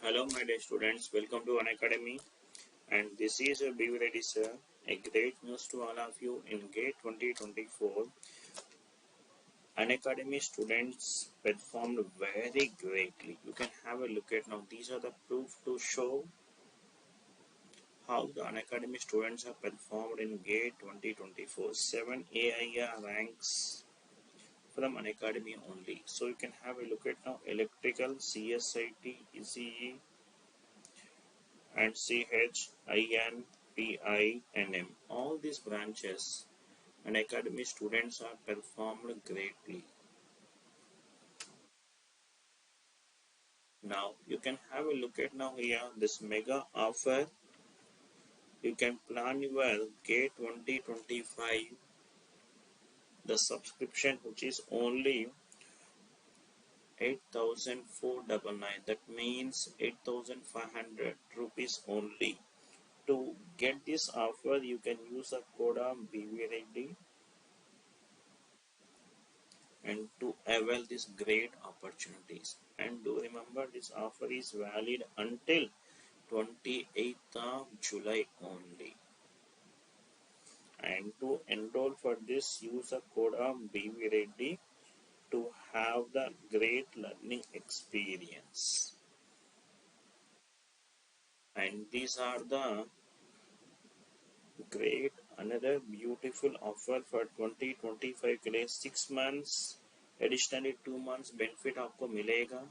Hello my dear students, welcome to Unacademy, and this is B V Reddy sir. A great news to all of you in GATE 2024. Unacademy students performed very greatly. You can have a look at now. These are the proof to show how the Unacademy students have performed in GATE 2024. 7 AIR ranks from Unacademy only. So you can have a look at now. Electrical, CSIT, ECE, and 𝐂𝐤𝐴NPINM. All these branches and academy students are performed greatly. Now you can have a look at now here this mega offer. You can plan your GATE 2025 the subscription, which is only 8,499. That means 8,500 rupees only. To get this offer, you can use the code of B V Reddy and to avail these great opportunities. And do remember, this offer is valid until 28th of July only. And to enroll for this, use the code of B V Reddy to have the great learning experience. And these are the great another beautiful offer for 2025 के लिए 6 months additionally 2 months benefit आपको मिलेगा,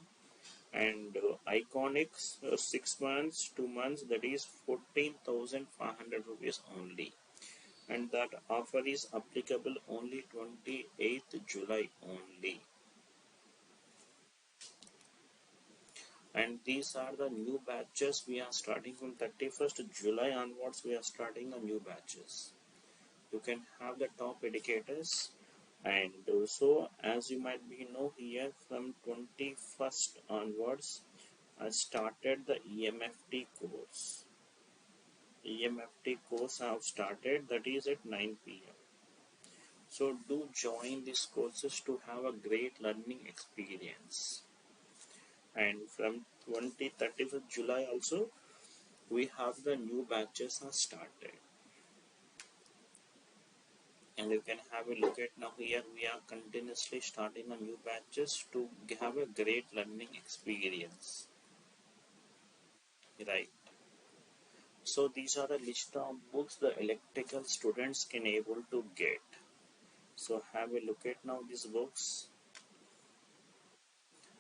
and iconic 6 months 2 months, that is 14,500 rupees only, and that offer is applicable only 28th July only. And these are the new batches. We are starting from 31st July onwards. We are starting the new batches. You can have the top educators, and also as you might be know here, from 21st onwards I started the EMFT course. EMFT course I have started, that is at 9 p.m. So do join these courses to have a great learning experience. And from 31st July also we have the new batches are started. And you can have a look at now here, we are continuously starting a new batches to have a great learning experience, right? So these are the list of books the electrical students can able to get. So have a look at now these books,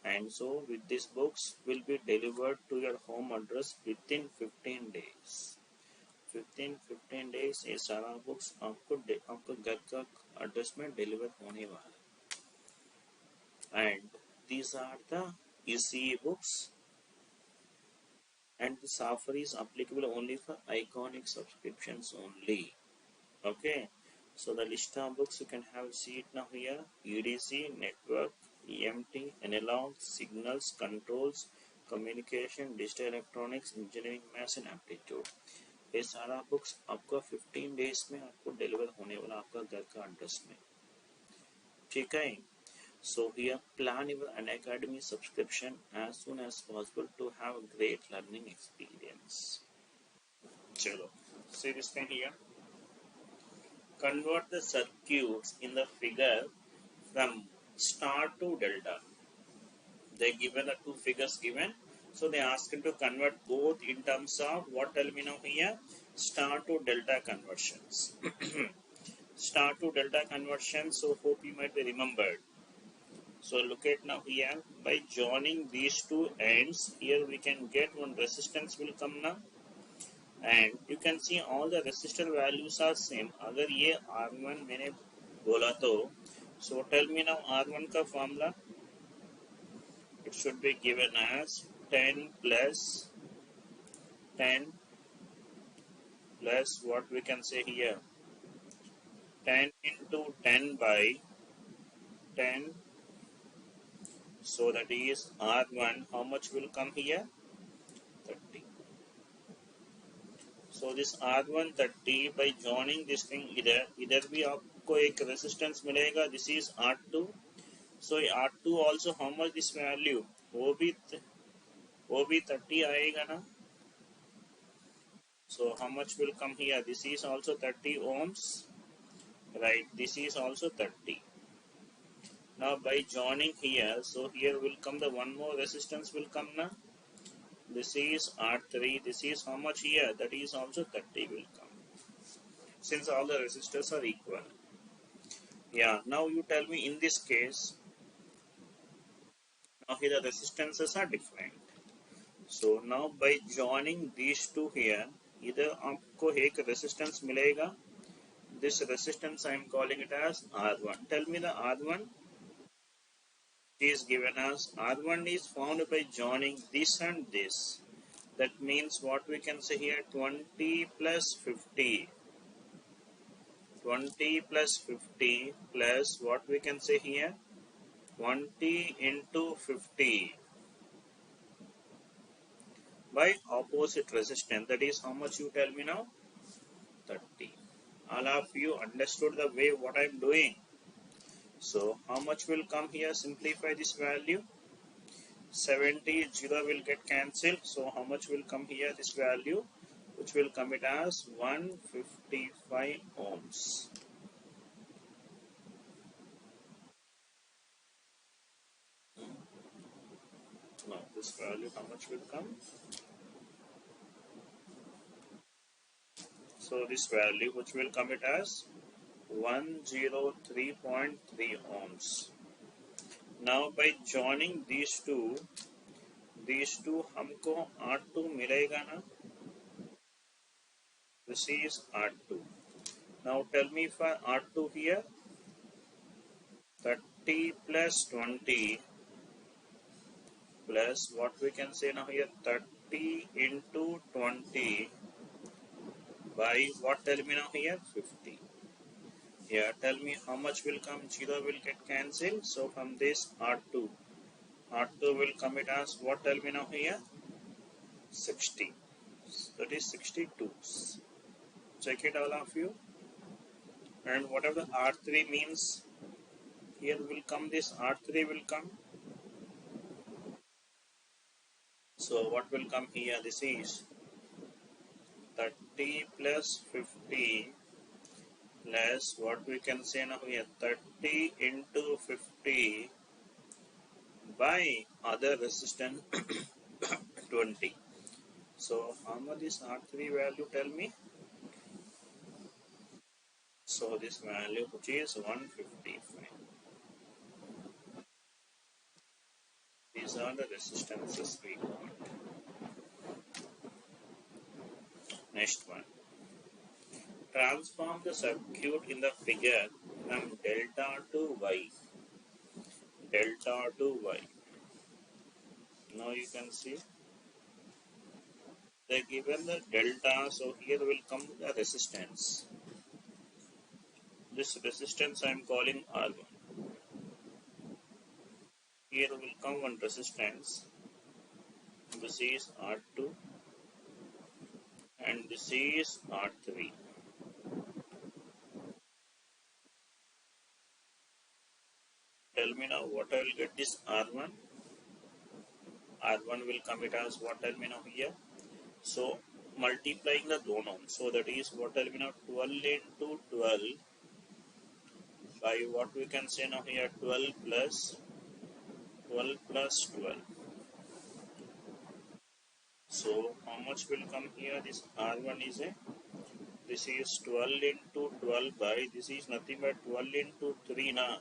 and so with these books will be delivered to your home address within 15 days. 15 days ये सारा books आपको घर का address में deliver होने वाला. And these are the ECE books, and this offer is applicable only for iconic subscriptions only. Okay, so the list of books you can have see it now here: EDC, network, EMT, analog, signals, controls, communication, digital electronics, engineering, maths and aptitude. ये सारा books आपको 15 days में आपको deliver होने वाला आपका घर का एड्रेस में. ठीक है. So here plan your Unacademy subscription as soon as possible to have a great learning experience. चलो, see this thing here. Convert the circuits in the figure from star to delta. They given the two figures given. So they asked him to convert both in terms of what? Tell me now here. Star to delta conversions. Star to delta conversion. So hope you might be remembered. So look at now here. By joining these two ends, here we can get one resistance will come now. And you can see all the resistor values are same. अगर ये R1 मैंने बोला तो, so tell me now R1 का formula. It should be given as 10 plus what we can say here, 10 into 10 by 10. So that is R1, how much will come here? 30. So this R1 30, by joining this thing इधर भी आपको एक resistance मिलेगा. This is R2. So R2 also how much this value? वो भी वो भी 30 आएगा ना. So how much will come here? This is also 30 ohms, right? This is also 30. Now by joining here, so here will come the one more resistance will come now. This is R3. This is how much here? That is also 30 will come. Since all the resistors are equal. Yeah. Now you tell me in this case. Now here the resistances are different. So now by joining these two here, either आपको एक resistance मिलेगा. This resistance I am calling it as R1. Tell me the R1 is given as R1 is found by joining this and this. That means what we can say here 20 plus 50. 20 plus 50 plus what we can say here 20 into 50 by opposite resistance. That is how much you tell me now? 30. All of you understood the way what I am doing. So how much will come here? Simplify this value. 70, 0 will get cancelled. So how much will come here? This value, which will come it as 155 ohms. Now this value, how much will come? So this value, which will come it as 103.3 ohms. Now by joining these two हमको R2 मिलेगा ना? This is R2. Now tell me for R2 here, 30 plus 20 plus what we can say now here 30 into 20 by what, tell me now here 50. Yeah, tell me how much will come. 0 will get cancelled. So from this R2 will come it as what, tell me now here 60. That is 62. Check it all of you. And whatever the R3 means, here will come this R3 will come. So what will come here? This is 30 plus 50 plus what we can say now here 30 into 50 by other resistance 20. So how much is R3 value, tell me? So this value which is 155. These are the resistances we got. Next one. Transform the circuit in the figure from delta to Y. Delta to Y. Now you can see they given the delta, so here will come the resistance. This resistance I am calling R1. Here will come one resistance. This is R2 and this is R3. Tell me now what I will get this R1. R1 will come it as what, tell me now here. So multiplying the dono. So that is what, tell me now 12 into 12 by what we can say now here 12 plus 12. So how much will come here? This R1 is this is 12 into 12 by this is nothing but 12 into 3 now.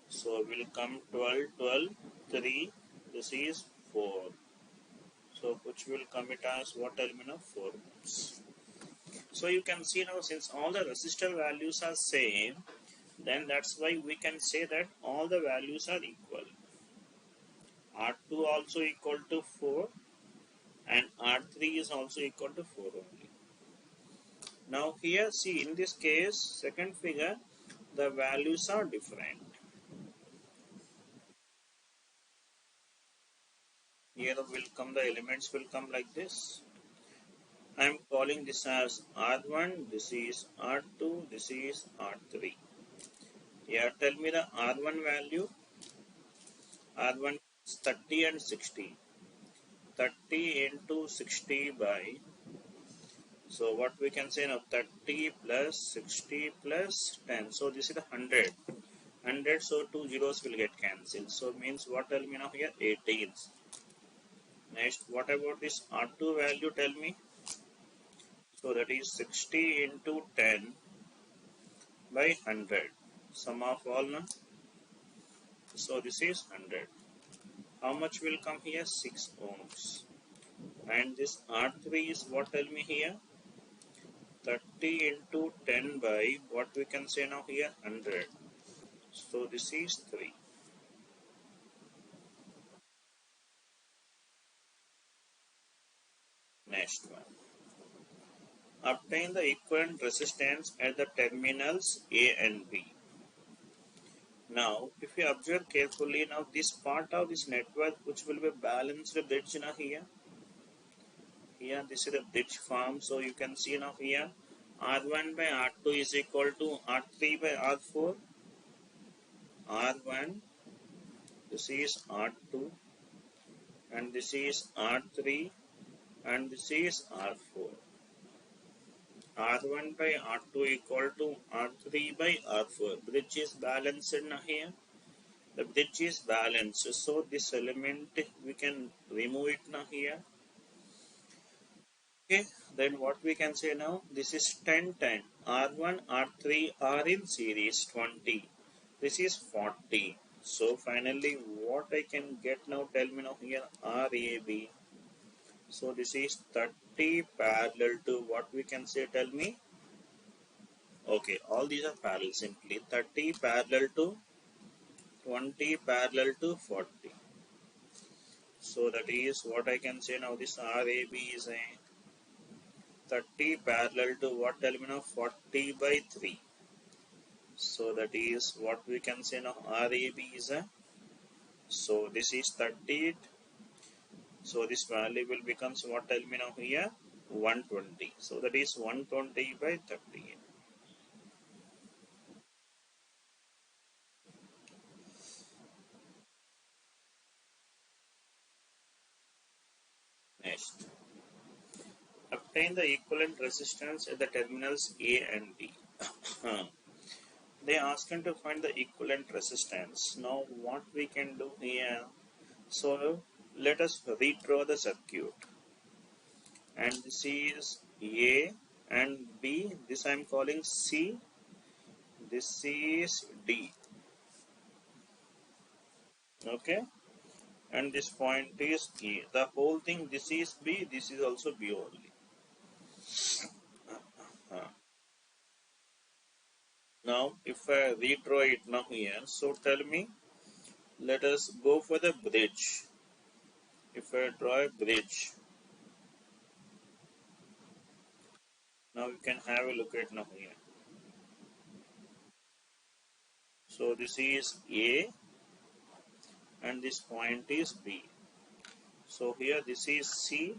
So will come 12, 3. This is 4. So which will come it as what, tell me now 4 ohms. So you can see now since all the resistor values are same, then that's why we can say that all the values are equal. R2 also equal to 4 and R3 is also equal to 4 only. Now here see in this case, second figure, the values are different. Here will come the elements will come like this. I am calling this as R1, this is R2, this is R3. Here tell me the R1 value. R1 is 30 and 60. 30 into 60 by, so what we can say now, 30 plus 60 plus 10. So this is the 100. 100, so two zeros will get cancelled. So means what, tell me now here, 18. Next, what about this R2 value, tell me? So that is 60 into 10 by 100. Sum of all now. So this is 100. How much will come here? 6 ohms. And this R3 is what, tell me here? 30 into 10 by what we can say now here? 100. So this is 3. Next one. Obtain the equivalent resistance at the terminals A and B. Now, if you observe carefully, now this part of this network which will be balanced bridge now here. Here this is the bridge form. So you can see now here R1 by R2 is equal to R3 by R4. R1, this is R2, and this is R3, and this is R4. R1 by R2 equal to R3 by R4. Bridge is balanced now here. The bridge is balanced. So this element we can remove it now here. Okay, then what we can say now? This is 10, 10. R1, R3 are in series 20. This is 40. So finally what I can get now, tell me now here, RAB. So this is 30 parallel to what we can say, tell me? Okay, all these are parallel simply. 30 parallel to 20 parallel to 40. So that is what I can say now, this RAB is a 30 parallel to what, tell me now? 40 by 3. So that is what we can say now, RAB is a, so this is 30. So this value will becomes what, tell me now here, 120. So that is 120 by 30. Next, obtain the equivalent resistance at the terminals A and B. They ask him to find the equivalent resistance. Now what we can do here, so let us redraw the circuit. And this is A and B, this I am calling C, this is D. Okay, and this point is E. The whole thing, this is B, this is also B only. Now if I redraw it now here, so tell me, let us go for the bridge. If I draw a bridge, now you can have a look at now here. So this is A and this point is B. So here this is C,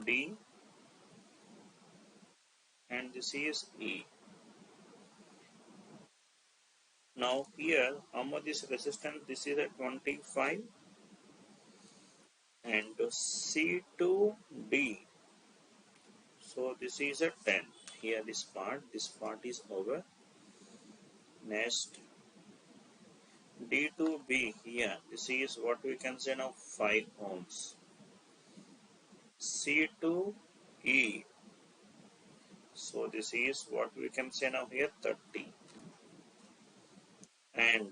D, and this is E. Now here, how much is resistance? This is at 25, and C to D. So this is a 10. Here this part is over. Next, D to B, here this is what we can say now, 5 ohms. C to E, so this is what we can say now here, 30. And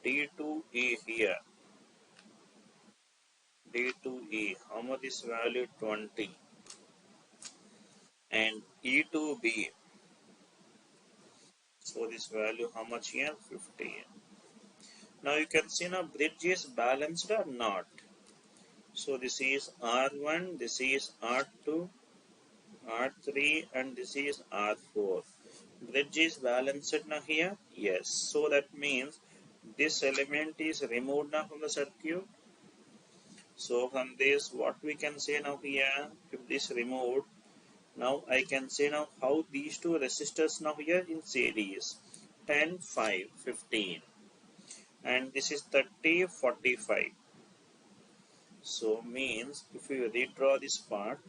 D to E here, D to E, how much is value? 20. And E to B, so this value how much here? 50. Now you can see now bridge is balanced or not. So this is R1, this is R2, R3, and this is R4. Bridge is balanced now here? Yes. So that means this element is removed now from the circuit. So from this what we can say now here, if this removed, now I can say now how these two resistors now here in series, 10, 5, 15, and this is 30, 45. So means if we redraw this part,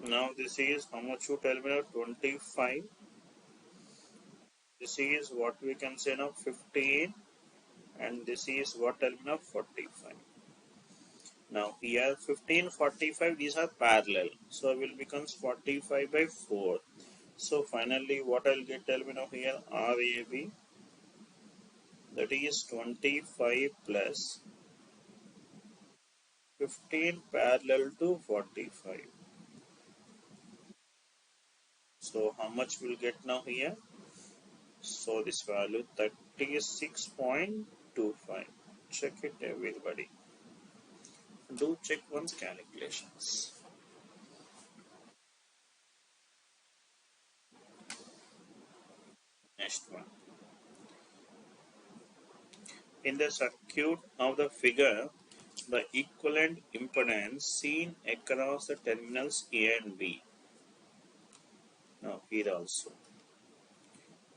now this is how much you tell me now, 25. This is what we can say now, 15, and this is what tell me now, 45. Now here 15, 45, these are parallel, so it will becomes 45 by 4. So finally what I'll get, tell me now here, RAB, that is 25 plus 15 parallel to 45. So how much we'll get now here? So this value 36.25. Check it everybody. Do check one's calculations. Next one. In the circuit of the figure, the equivalent impedance seen across the terminals A and B. Now here also.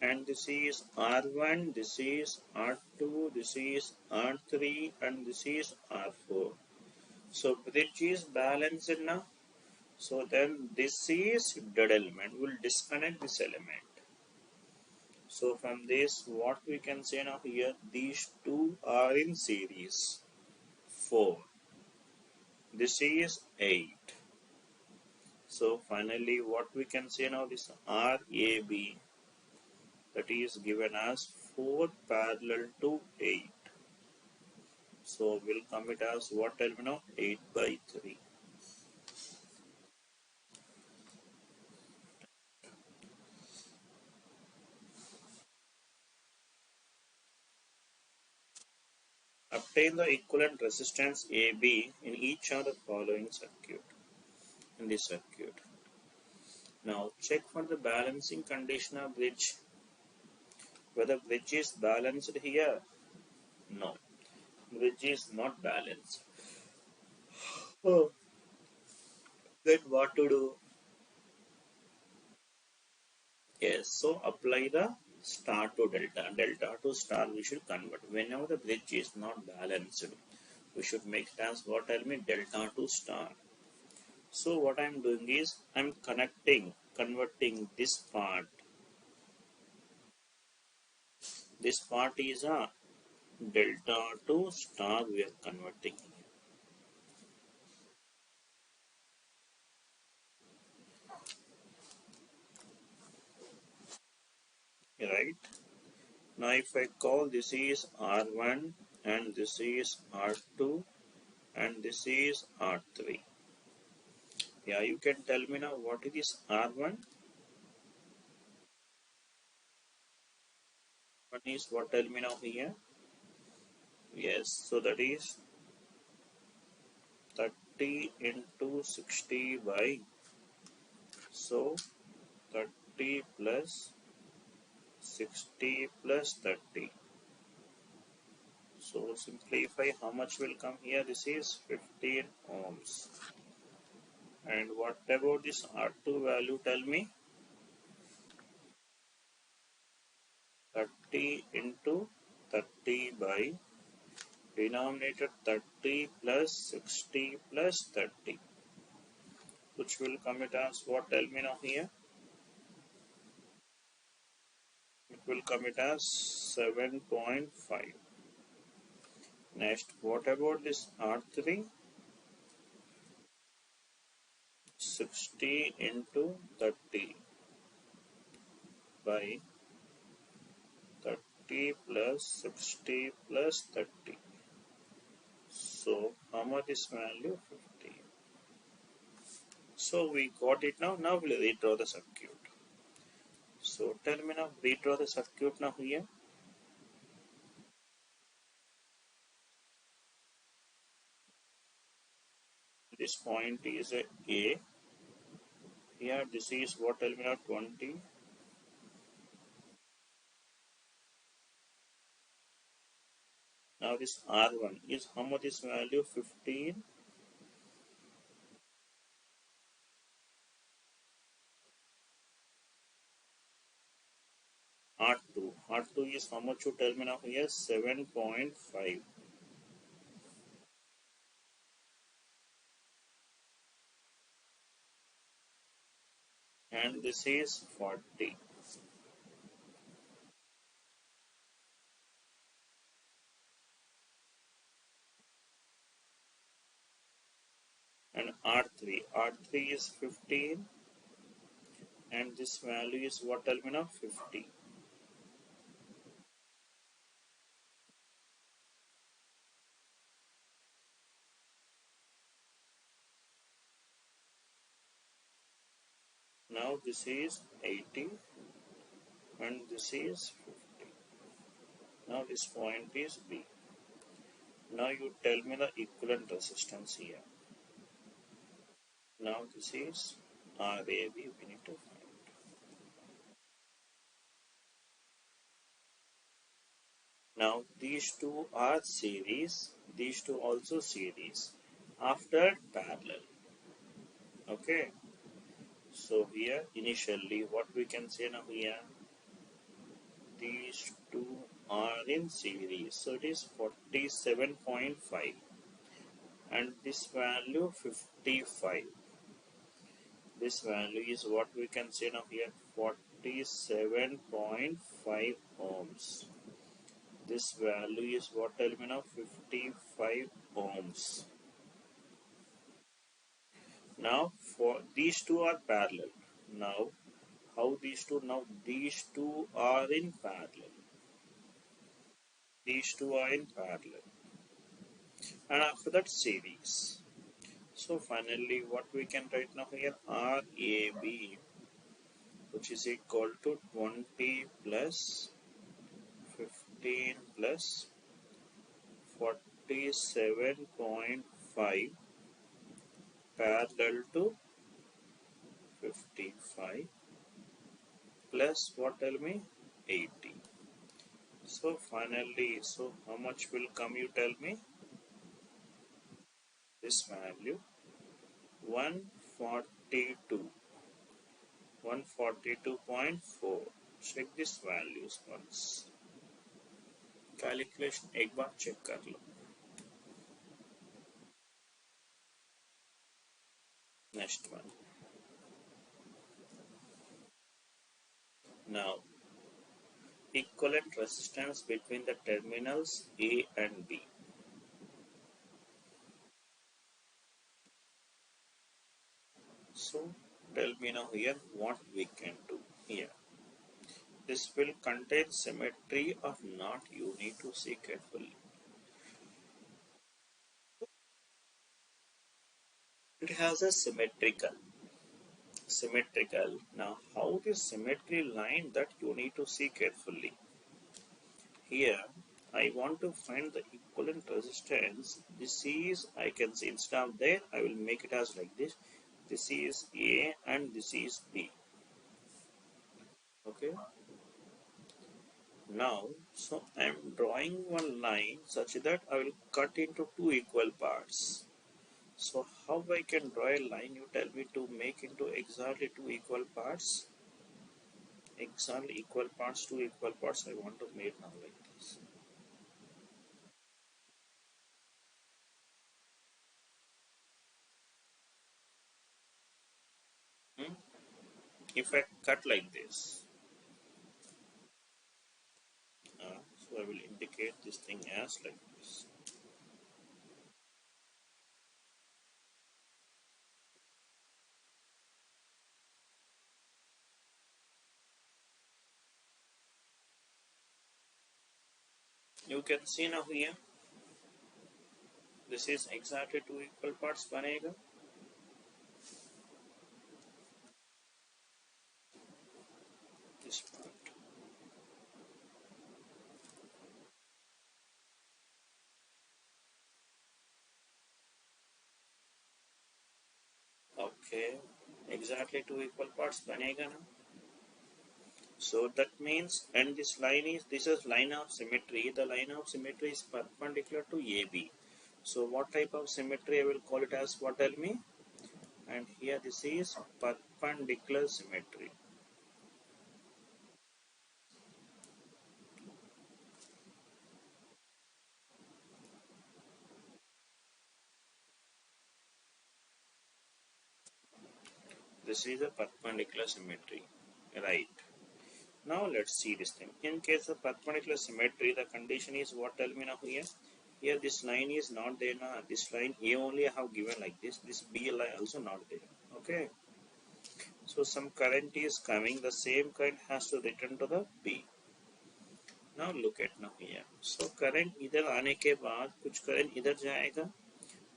And this is R1, this is R2, this is R3, and this is R4. So bridge is balanced now. So then this is dead element. We'll disconnect this element. So from this, what we can say now here, these two are in series. 4. This is 8. So finally, what we can say now, this RAB, that is given as 4 parallel to 8. So we'll come it as what element of 8 by 3. Obtain the equivalent resistance AB in each of the following circuit. In this circuit. Now check for the balancing condition of bridge. Whether bridge is balanced here? No. Bridge is not balanced. Oh. Then what to do? Yes, so apply the star to delta. Delta to star we should convert. Whenever the bridge is not balanced, we should make it as what I mean, delta to star. So what I am doing is I am converting this part. This part is a delta to star we are converting. Right? Now if I call this is R1 and this is R2 and this is R3. Yeah, you can tell me now what it is R1. One is what, tell me now here. Yes, so that is 30 into 60 by, so 30 plus 60 plus 30. So simplify, how much will come here? This is 15 ohms. And what about this R2 value, tell me? 30 into 30 by denominator 30 plus 60 plus 30, which will come it as what, tell me now here? It will come it as 7.5. Next, what about this R3? 60 into 30 by 30 plus 60 plus 30. So how much is value? 50. So we got it now. Now we'll redraw the circuit. So tell me now, redraw the circuit now here. This point is a A. Here this is what, tell me now, 20. Now this R1 is how much is value? 15. R2 is how much? You tell me now here. 7.5. And this is 40. And R3 is 15. And this value is what? Tell me now. 50. Now this is 80. And this is 50. Now this point is B. Now you tell me the equivalent resistance here. Now this is RAB we need to find. Now these two are series, these two also series after parallel. Okay. So here initially what we can say now here, these two are in series. So it is 47.5 and this value 55. This value is what we can say now here, 47.5 ohms. This value is what? Tell me now. 55 ohms. Now for these two are parallel. Now how these two? Now these two are in parallel. These two are in parallel. And after that series. So finally what we can write now here, RAB, which is equal to 20 plus 15 plus 47.5 parallel to 55 plus what? Tell me. 80. So finally, so how much will come? You tell me. This value 142. 142.4. Check this values once. Calculation एक बार check कर लो. Next one. Now equivalent resistance between the terminals A and B. So tell me now here what we can do here. This will contain symmetry or not, you need to see carefully. It has a symmetrical. Now how this symmetry line, that you need to see carefully. Here I want to find the equivalent resistance. This is, I can see instead of there I will make it as like this. This is A and this is B. Okay. Now so I am drawing one line such that I will cut into two equal parts. So how I can draw a line, you tell me, to make into exactly two equal parts? Exactly equal parts, two equal parts I want to make now like this. If I cut like this, so I will indicate this thing as like this. You can see now here, this is exactly two equal parts banega. This part. Okay, exactly two equal parts banega now. So that means, and this is line of symmetry. The line of symmetry is perpendicular to AB. So what type of symmetry I will call it as? What, tell me? And here this is perpendicular symmetry. This is a perpendicular symmetry, right? Now let's see this thing. In case of perpendicular symmetry, the condition is what, tell me now here? Here this line is not there now. This line A only I have given like this. This B line also not there. Okay. So some current is coming. The same current has to return to the B. Now look at now here. So current इधर आने के बाद कुछ current इधर जाएगा.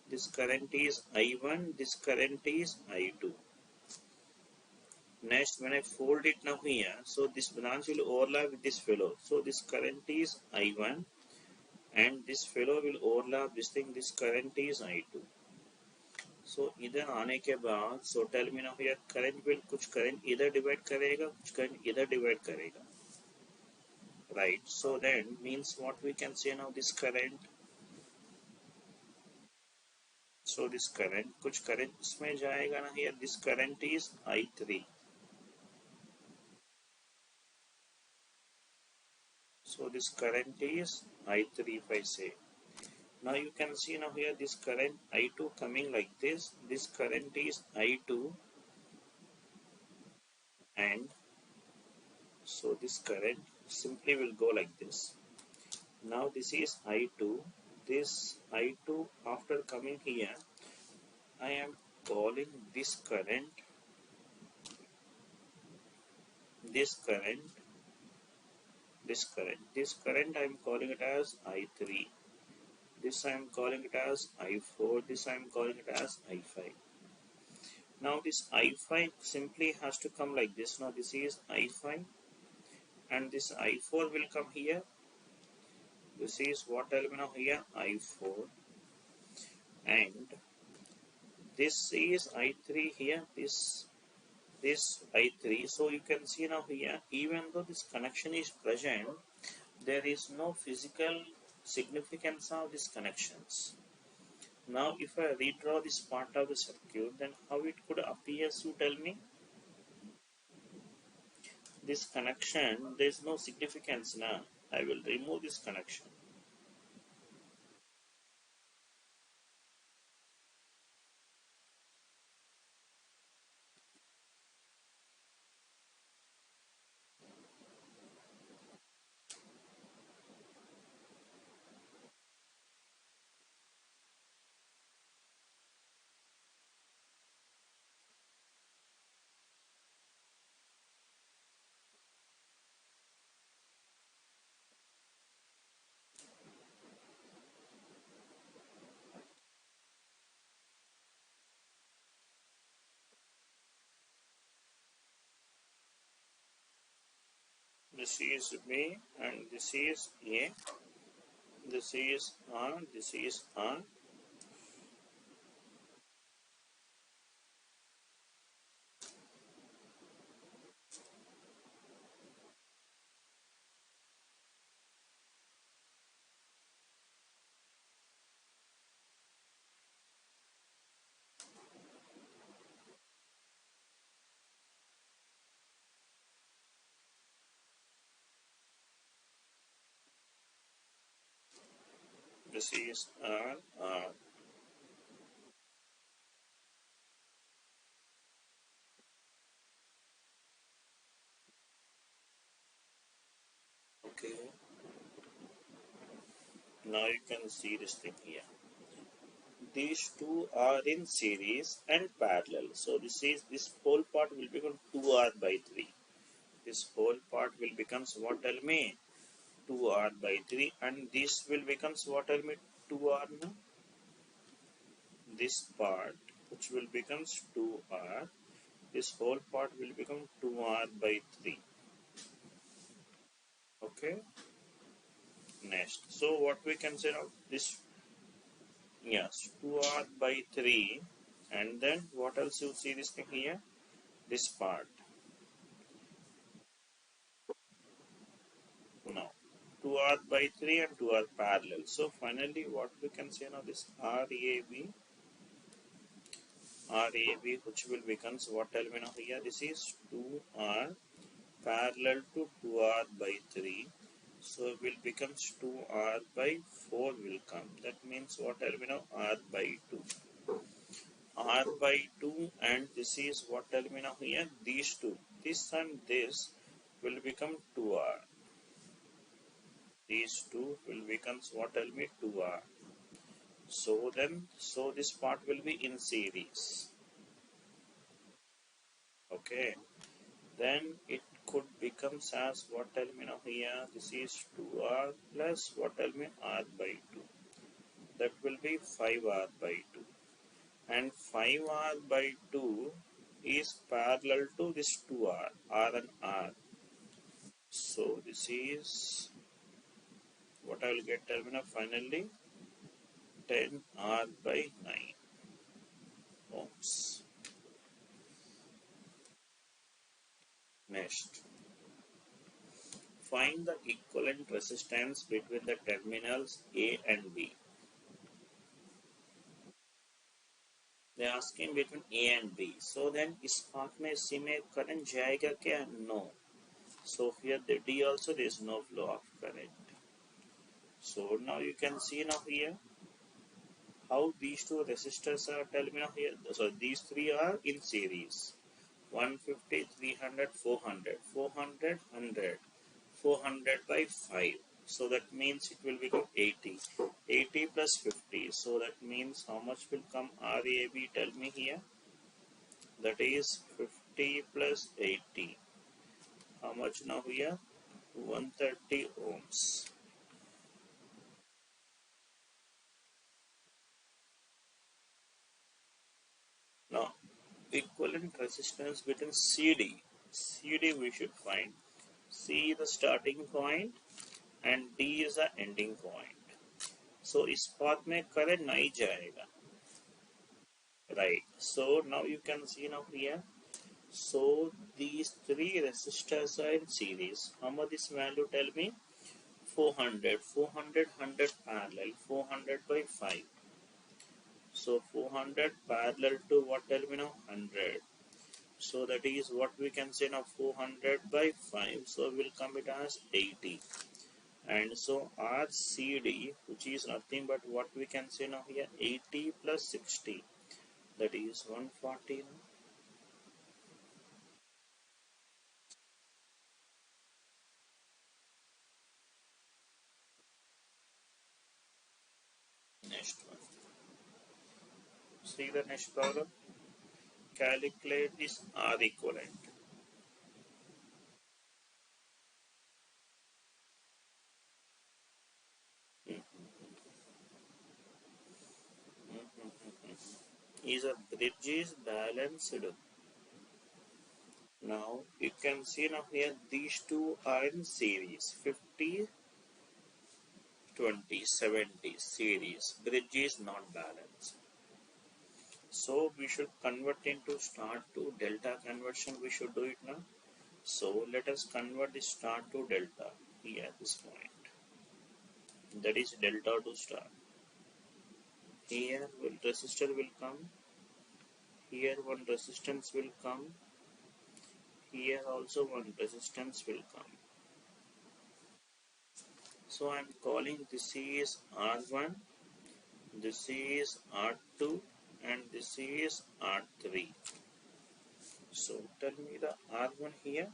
This current is I1. This current is I2. Next, when I fold it now here, so this branch will overlap with this fellow. So this current is I1 and this fellow will overlap this thing. This current is I2. So इधर आने के बाद, so tell me now here, current will कुछ current इधर divide करेगा, कुछ current इधर divide करेगा. Right. So then means what we can say now, this current. So this current, कुछ current इसमें जाएगा ना here. This current is I3. So this current is I3 if I say. Now you can see now here this current I2 coming like this. This current is I2 and so this current simply will go like this. Now this is I2. This I2 after coming here, I am calling this current, this current, this current. This current I am calling it as I3. This I am calling it as I4. This I am calling it as I5. Now this I5 simply has to come like this. Now this is I5 and this I4 will come here. This is what element now here? I4 and this is I3 here. This I3. So you can see now here, even though this connection is present, there is no physical significance of these connections. Now if I redraw this part of the circuit, then how it could appear, you tell me? This connection, there is no significance now. I will remove this connection. This is B and this is A. This is on, this is on. This is on, on. Okay. Now you can see this thing here. These two are in series and parallel. So this whole part will become 2R by 3. This whole part will becomes what, tell me? 2R by 3 and this will becomes what, tell me? 2R now. This part which will becomes 2R. This whole part will become 2R by 3. Okay. Next. So what we can say now? This, yes, 2R by 3 and then what else you see this thing here? This part. 2R by 3 and 2R parallel. So finally what we can say now, this RAB which will becomes what element of here, this is 2R parallel to 2R by 3. So it will becomes 2R by 4 will come. That means what element of R by 2. R by 2 and this is what element of here, these two. This and this will become 2R. These two will becomes what element 2R. So then, so this part will be in series. Okay. Then it could becomes as what element of here, this is 2R plus what element R by 2. That will be 5R by 2. And 5R by 2 is parallel to this 2R, R and R. So this is what I will get terminal finally, 10R by 9 ohms. Next, find the equivalent resistance between the terminals A and B. They are asking between A and B. So then इस part में C में current जाएगा क्या? No. So here the D also there is no flow of current. So now you can see now here how these two resistors are telling me now here. So these three are in series. 150, 300, 400, 400, 100, 400 by 5. So that means it will become 80. 80 plus 50. So that means how much will come RAB? Tell me here. That is 50 plus 80. How much now here? 130 ohms. Now, equivalent resistance between CD. CD we should find. C is the starting point and D is the ending point. So इस path में current नहीं जाएगा. Right. So now you can see now here. So these three resistors are in series. How much this value? Tell me. 400, 400, 100 parallel, 400 by 5. So 400 parallel to what? Tell me now. 100. So that is what we can say now. 400 by 5. So we'll come it as 80. And so RCD, which is nothing but what we can say now here, 80 plus 60. That is 140 now. Next one. See the next problem. Calculate this R equivalent. Is a bridge is balanced. Now you can see now here these two are in series. 50, 20, 70 series. Bridge is not balanced. So we should convert into star to delta conversion. We should do it now. So let us convert the star to delta here at this point. That is delta to star. Here one resistor will come. Here one resistance will come. Here also one resistance will come. So I am calling this is R1, this is R2 and this is R3. So tell me the R1 here.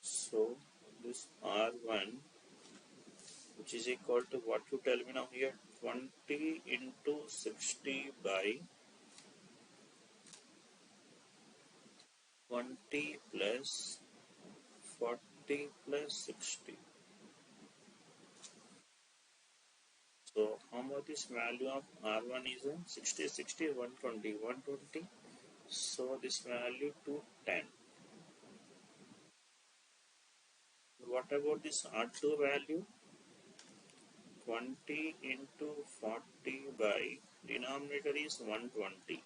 So this R1, which is equal to what you tell me now here, 20 into 60 by 20 plus 40 plus 60. So how much is value of R1 is 60, 60, 120, 120. So this value to 10. What about this R2 value? 20 into 40 by denominator is 120.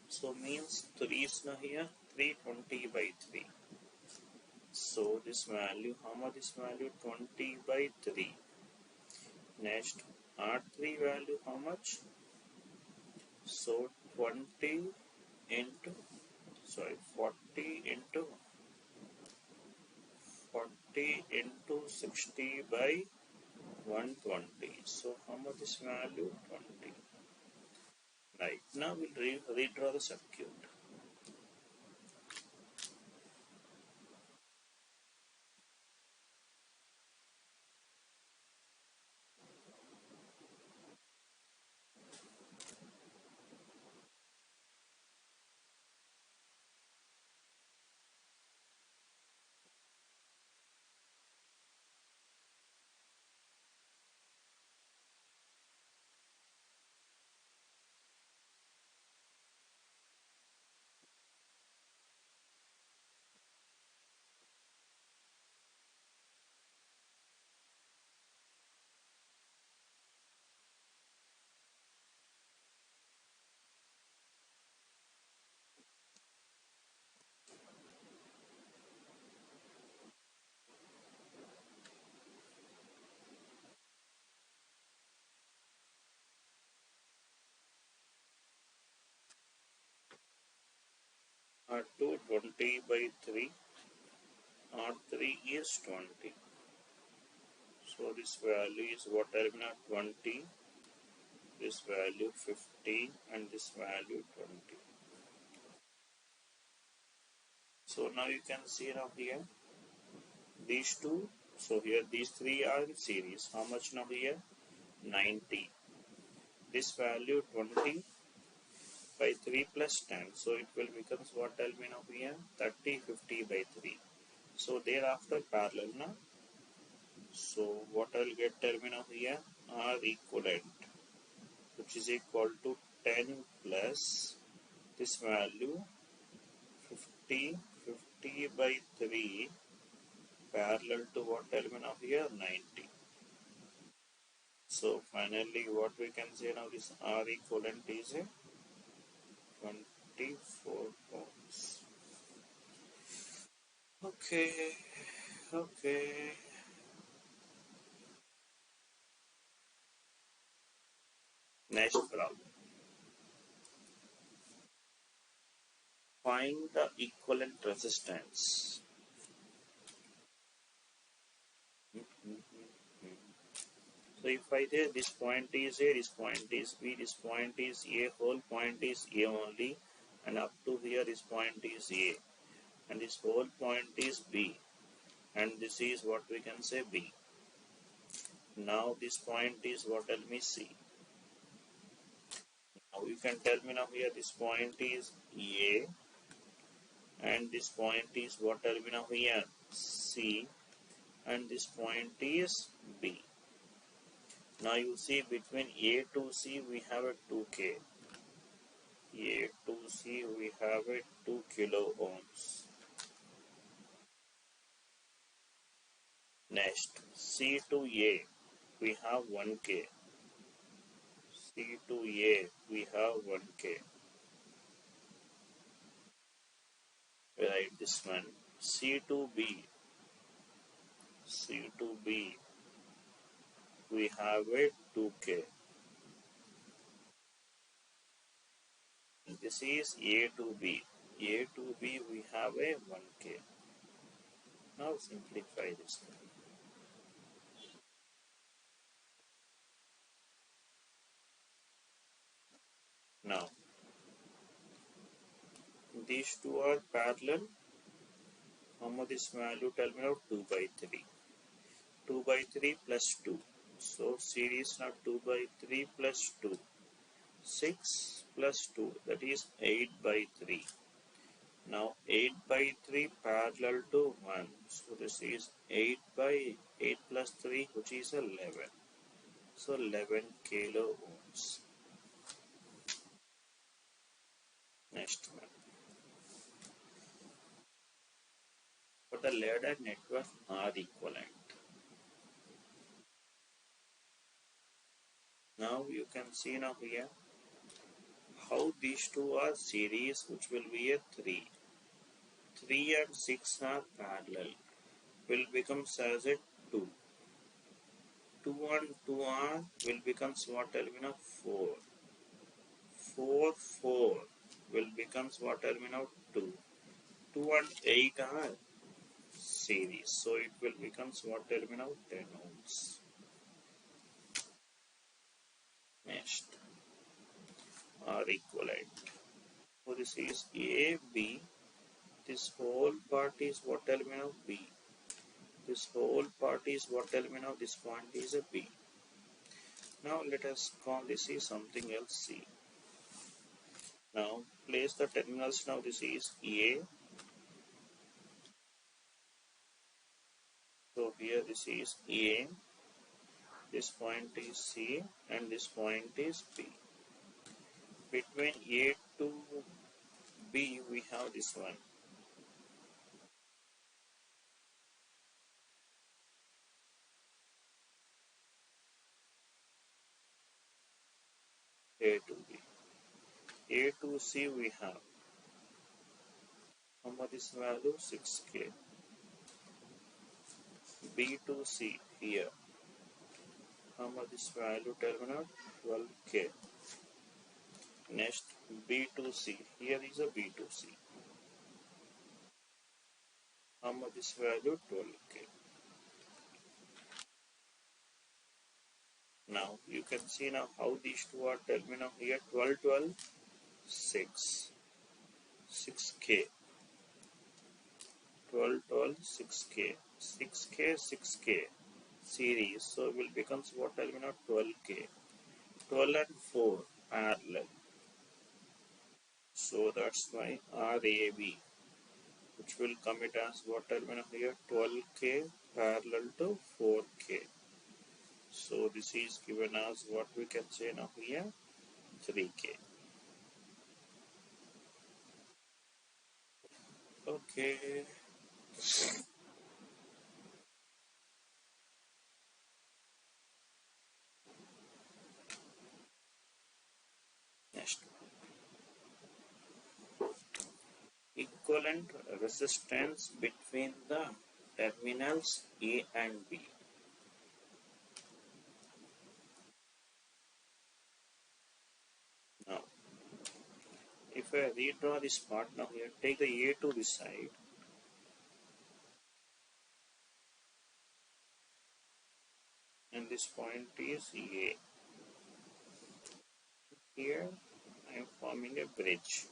So means 3 is now here, 320 by 3. So this value, how much this value? 20 by 3. Next, R3 value how much? So 20 into, 40 into 60 by 120. So how much is value? 20. Right. Now we'll redraw the circuit. R2 20 by 3. R3 is 20. So this value is what terminal? 20. This value 50 and this value 20. So now you can see now here these two. So here these three are in series. How much now here? 90. This value 20 by 3 plus 10. So it will become what? Tell me now here? 30, 50 by 3. So thereafter parallel now. So what I will get? Tell me now here? R equivalent, which is equal to 10 plus this value 50 by 3 parallel to what? Tell me now here? 90. So finally what we can say now, this R equivalent is a 24 ohms. Okay. Next problem. Find the equivalent resistance. So if I say this point is A, this point is B, this point is A, whole point is A only, and up to here this point is A, and this whole point is B, and this is what we can say B. Now this point is what? Tell me C. Now you can tell me now here this point is A, and this point is what? Tell me now here? C, and this point is B. Now you see between A to C we have a 2K. A to C we have a 2 kilo ohms. Next, C to A we have 1K. C to A we have 1K. Write this one. C to B we have a 2K. This is A to B. A to B we have a 1K. Now simplify this one. Now these two are parallel. How much is value? Tell me now. 2 by 3. 2 by 3 plus 2. So series now 2 by 3 plus 2. 6 plus 2, that is 8 by 3. Now 8 by 3 parallel to 1. So this is 8 by 8 plus 3, which is 11. So 11 kilo ohms. Next one. For the ladder network R equivalent. Now you can see now here how these two are series, which will be a 3. 3 and 6 are parallel. will becomes as a 2. 2 and 2 are will becomes what element of 4. 4 4 will becomes what element of 2. 2 and 8 are series, so it will becomes what element of 10 ohms. Next, are equivalent. So this is A, B. This whole part is what element of B. This whole part is what element of this point is a B. Now let us call this is something else C. Now place the terminals. Now this is A. So here this is A. This point is C and this point is B. Between A to B we have this one. A to B. A to C we have. How much is value? 6K. B to C here. How much is value terminal? 12K. Next, B to C. Here is a B to C. How much is value? 12K. Now you can see now how these two are terminal here. 12 12 6. 6K. 12 12 6K. 6K 6K series. So it will becomes what terminal? 12K. 12 and 4 parallel. So that's why RAB, which will come it as what terminal here? 12K parallel to 4K. So this is given as what we can say now here? 3K. Okay. Next. Equivalent resistance between the terminals A and B. Now, if I redraw this part now here, take the A to this side. And this point is A. Here I am forming a bridge.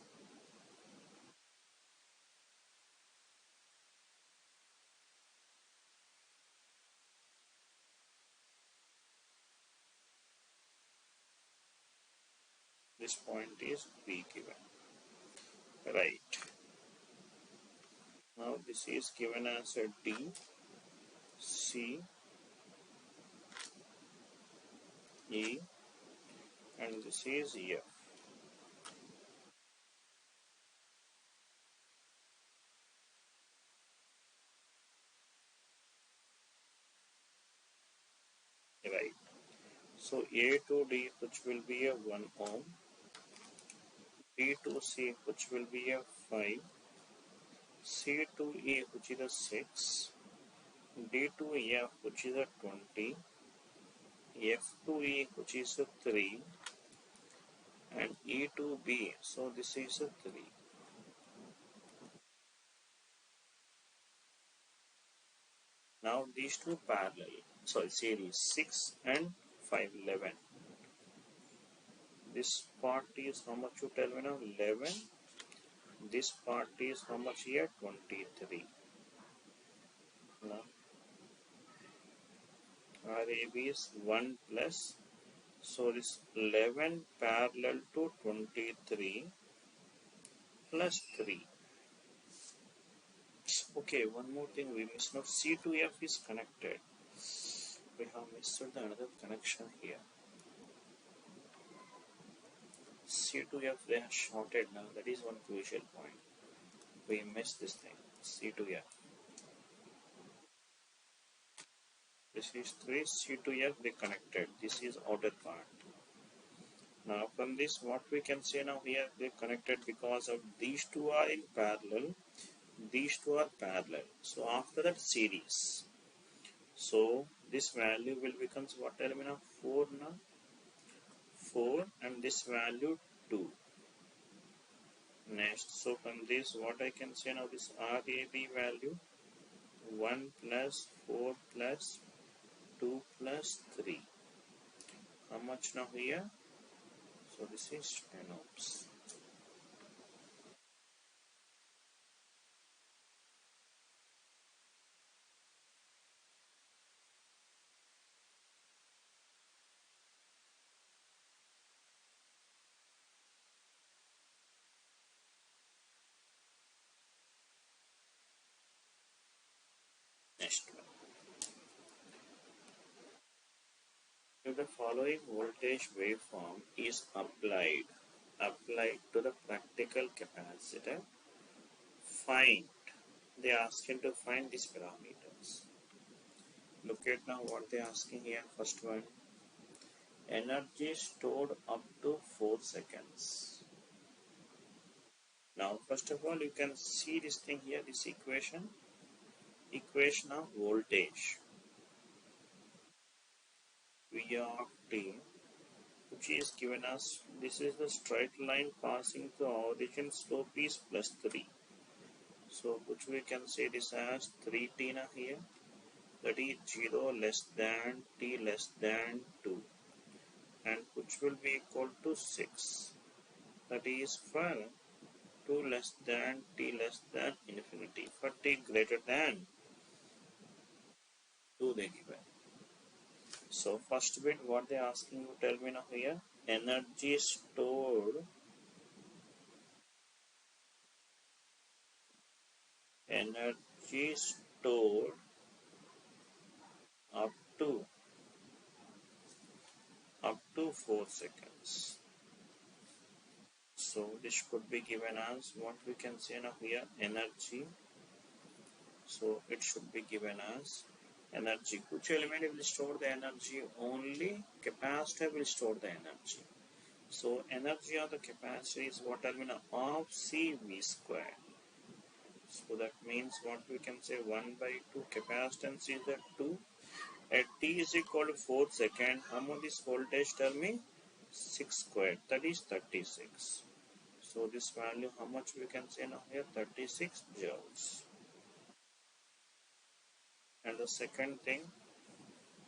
This point is B given. Right. Now this is given as a D, C, E, and this is F. Right. So A to D, which will be a 1 ohm, B to C, which will be a 5, C to E, which is a 6, D to F, which is a 20, F to E, which is a 3, and E to B, so this is a 3. Now these two parallel, series 6 and 5, 11. This part is how much you tell me now? 11. This part is how much here? 23. Now RAB is 1 plus. So this 11 parallel to 23 plus 3. Okay, one more thing we missed. Now C to F is connected. We have missed the another connection here. C to F they are shorted now. That is one crucial point. We missed this thing. C to F. This is 3. C to F they connected. This is outer part. Now from this what we can say now here they connected because of these two are in parallel. these two are parallel. So after that series. So this value will become what element of 4 now? 4 and this value 2. Next, so from this what I can say now, this RAB value 1 plus 4 plus 2 plus 3. How much now here? So this is 10 ohms. Next one. If the following voltage waveform is applied to the practical capacitor, find, they are asking to find these parameters. Look at now what they are asking here. First one, energy stored up to 4 seconds. Now first of all you can see this thing here, this equation of voltage V of t, which is given as, this is the straight line passing through origin, slope is plus 3. So which we can say this as 3t now here, that is 0 less than t less than 2, and which will be equal to 6, that is for 2 less than t less than infinity, for t greater than 2 they given. So first bit what they asking you, tell me now here, energy stored up to 4 seconds. So this could be given as what we can say now here, energy. So it should be given as energy. Which element will store the energy? Only capacitor will store the energy. So energy of the capacitor is what element of CV square. So that means what we can say, 1 by 2, capacitance is the 2. At t is equal to 4 seconds, how much is voltage, tell me? 6 squared, that is 36. So this value, how much we can say now here? 36 joules. And the second thing,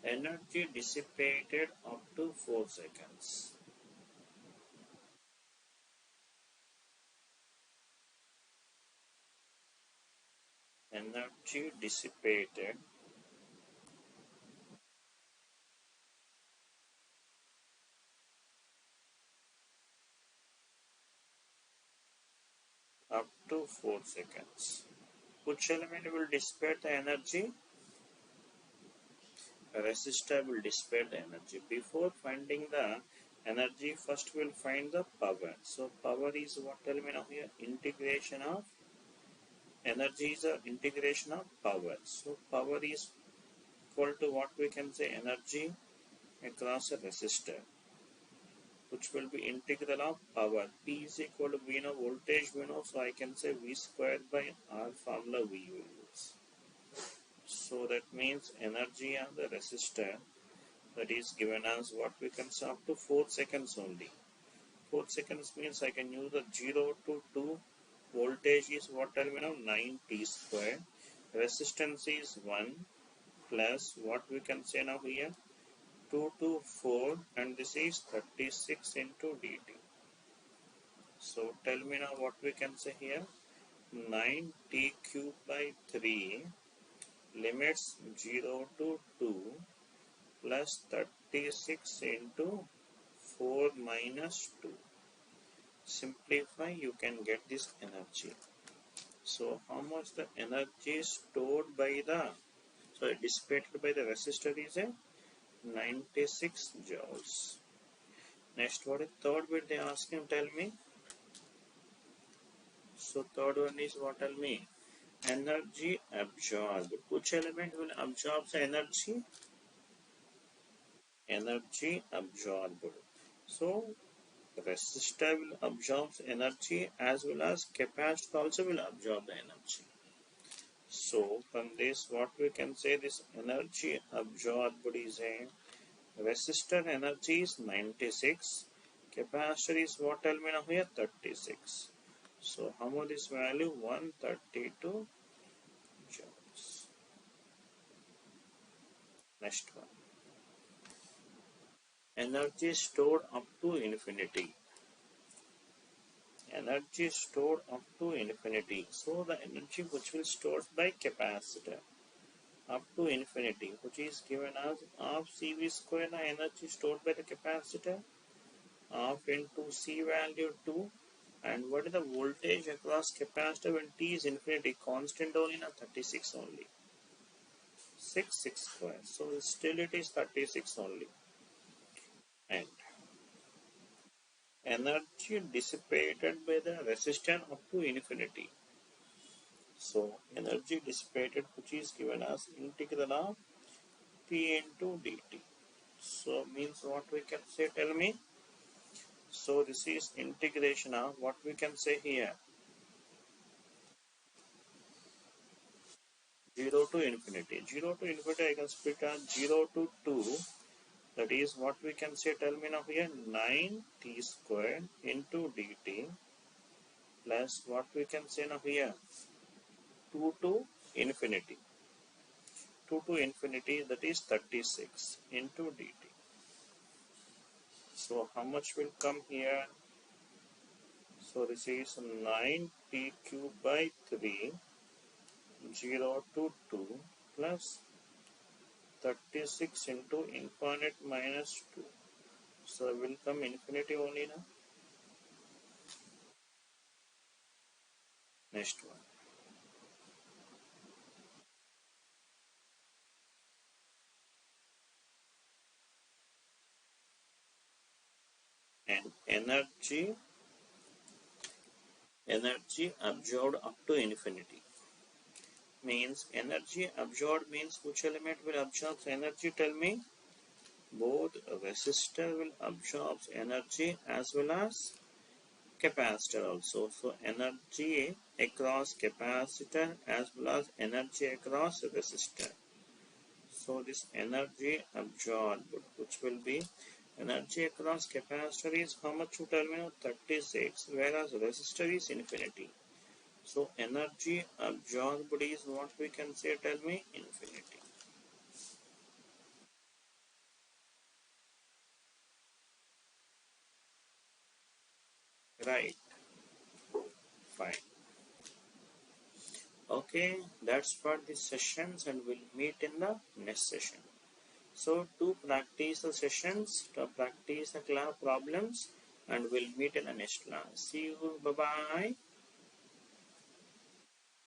energy dissipated up to 4 seconds. Energy dissipated up to 4 seconds. Which element will dissipate the energy? A resistor will dissipate the energy. Before finding the energy, first we'll find the power. So power is what element of here? Integration of energy is the integration of power. So power is equal to what we can say, energy across a resistor, which will be integral of power. P is equal to, we know voltage, we know, so I can say V squared by R formula we will use. So that means energy of the resistor, that is given as what we can say up to 4 seconds only. 4 seconds means I can use the 0 to 2. Voltage is what element of 9t squared. Resistance is 1 plus what we can say now here, 2 to 4, and this is 36 into dt. So tell me now what we can say here, 9t cube by 3 limits 0 to 2 plus 36 into 4 minus 2. Simplify, you can get this energy. So how much the energy stored by the, dissipated by the resistor is a 96 joules. Next, what is third bit they ask him, tell me. So third one is what, tell me, energy absorbed. Which element will absorb the energy? Energy absorbed. So resistor will absorb energy as well as capacitor also will absorb the energy. So from this what we can say, this energy absorbed is a resistor energy is 96, capacitor is what, tell me now here, 36. So how much is value? 132 joules. Next one. Energy stored up to infinity. Energy stored up to infinity. So the energy which will stored by capacitor up to infinity, which is given as half CV square, the energy stored by the capacitor, half into C value 2, and what is the voltage across capacitor when T is infinity? Constant only, na 36 only. 6 square. So still it is 36 only. And energy dissipated by the resistor up to infinity. So energy dissipated, which is given as integral of P into dt. So means what we can say, tell me. So this is integration of what we can say here, 0 to infinity. 0 to infinity I can split as 0 to 2. That is what we can say, tell me now here, 9t squared into dt plus what we can say now here, 2 to infinity. 2 to infinity, that is 36 into dt. So how much will come here? So this is 9t cubed by 3, 0 to 2 plus 36 into infinite minus 2. So will come infinity only now. Next one. And energy absorbed up to infinity. Means energy absorbed means which element will absorb energy, tell me. Both resistor will absorb energy as well as capacitor also. So energy across capacitor as well as energy across resistor. So this energy absorbed, which will be energy across capacitor, is how much you tell me now? 36, whereas resistor is infinity. So energy absorbed is what we can say, tell me, infinity. Right. Fine. Okay, that's for this sessions, and we'll meet in the next session. So to practice the sessions, to practice the class problems, and we'll meet in the next class. See you. Bye bye.